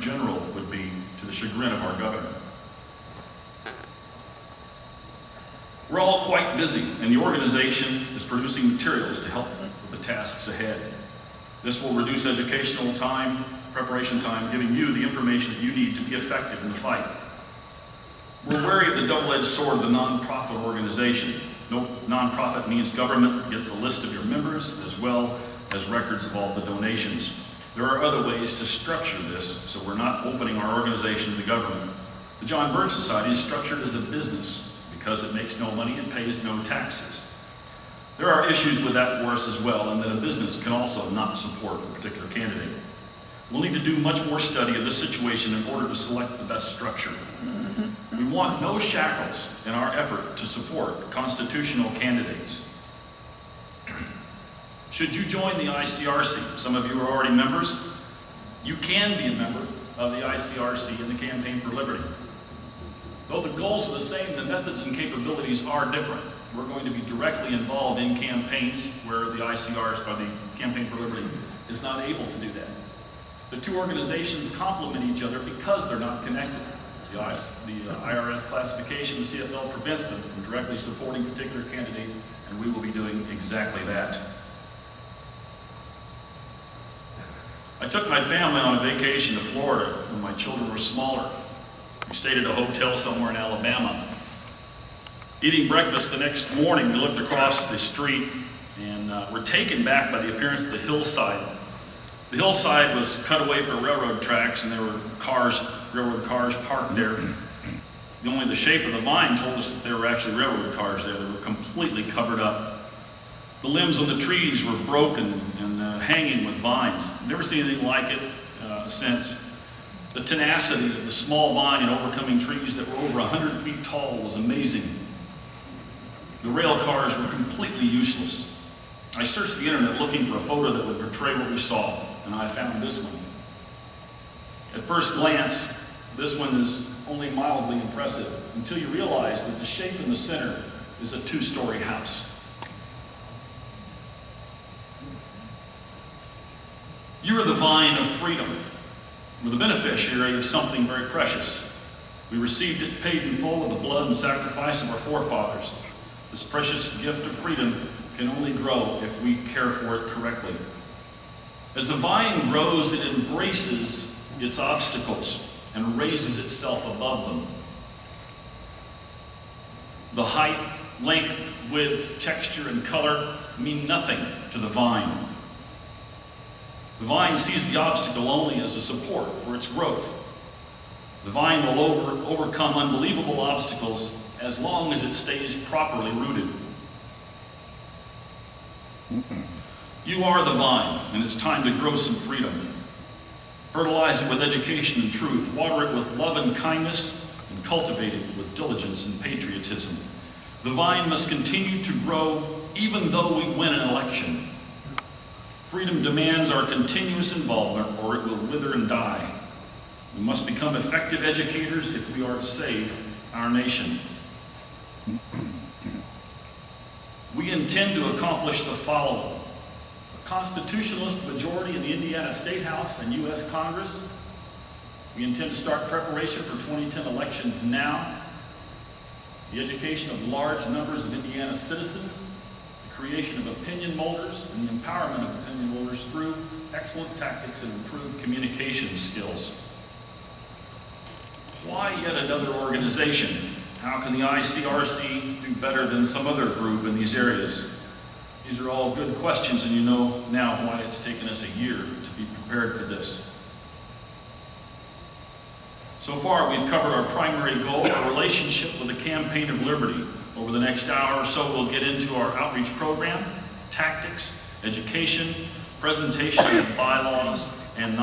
General would be, to the chagrin of our governor. We're all quite busy, and the organization is producing materials to help with the tasks ahead. This will reduce educational time, preparation time, giving you the information that you need to be effective in the fight. We're wary of the double-edged sword of the nonprofit organization. No nonprofit means government gets a list of your members as well as records of all the donations. There are other ways to structure this, so we're not opening our organization to the government. The John Birch Society is structured as a business because it makes no money and pays no taxes. There are issues with that for us as well, and that a business can also not support a particular candidate. We'll need to do much more study of this situation in order to select the best structure. We want no shackles in our effort to support constitutional candidates. Should you join the ICRC, some of you are already members, you can be a member of the ICRC in the Campaign for Liberty. Though the goals are the same, the methods and capabilities are different. We're going to be directly involved in campaigns where the ICRC, or the Campaign for Liberty, is not able to do that. The two organizations complement each other because they're not connected. The IRS classification, the CFL, prevents them from directly supporting particular candidates, and we will be doing exactly that. I took my family on a vacation to Florida when my children were smaller. We stayed at a hotel somewhere in Alabama. Eating breakfast the next morning, we looked across the street and were taken back by the appearance of the hillside. The hillside was cut away for railroad tracks, and there were railroad cars parked there. Only the shape of the vine told us that there were actually railroad cars there. They were completely covered up. The limbs on the trees were broken and hanging with vines. Never seen anything like it since. The tenacity of the small vine in overcoming trees that were over 100 feet tall was amazing. The rail cars were completely useless. I searched the internet looking for a photo that would portray what we saw, and I found this one. At first glance, this one is only mildly impressive until you realize that the shape in the center is a two-story house. You are the vine of freedom. We're the beneficiary of something very precious. We received it paid in full with the blood and sacrifice of our forefathers. This precious gift of freedom can only grow if we care for it correctly. As the vine grows, it embraces its obstacles and raises itself above them. The height, length, width, texture, and color mean nothing to the vine. The vine sees the obstacle only as a support for its growth. The vine will overcome unbelievable obstacles as long as it stays properly rooted. You are the vine, and it's time to grow some freedom. Fertilize it with education and truth. Water it with love and kindness, and cultivate it with diligence and patriotism. The vine must continue to grow even though we win an election. Freedom demands our continuous involvement, or it will wither and die. We must become effective educators if we are to save our nation. We intend to accomplish the following: a constitutionalist majority in the Indiana State House and U.S. Congress. We intend to start preparation for 2010 elections now. The education of large numbers of Indiana citizens, the creation of opinion molders, and the empowerment of opinion molders through excellent tactics and improved communication skills. Why yet another organization? How can the ICRC do better than some other group in these areas? These are all good questions, and you know now why it's taken us a year to be prepared for this. So far, we've covered our primary goal, our relationship with the Campaign of Liberty. Over the next hour or so, we'll get into our outreach program, tactics, education, presentation of bylaws, and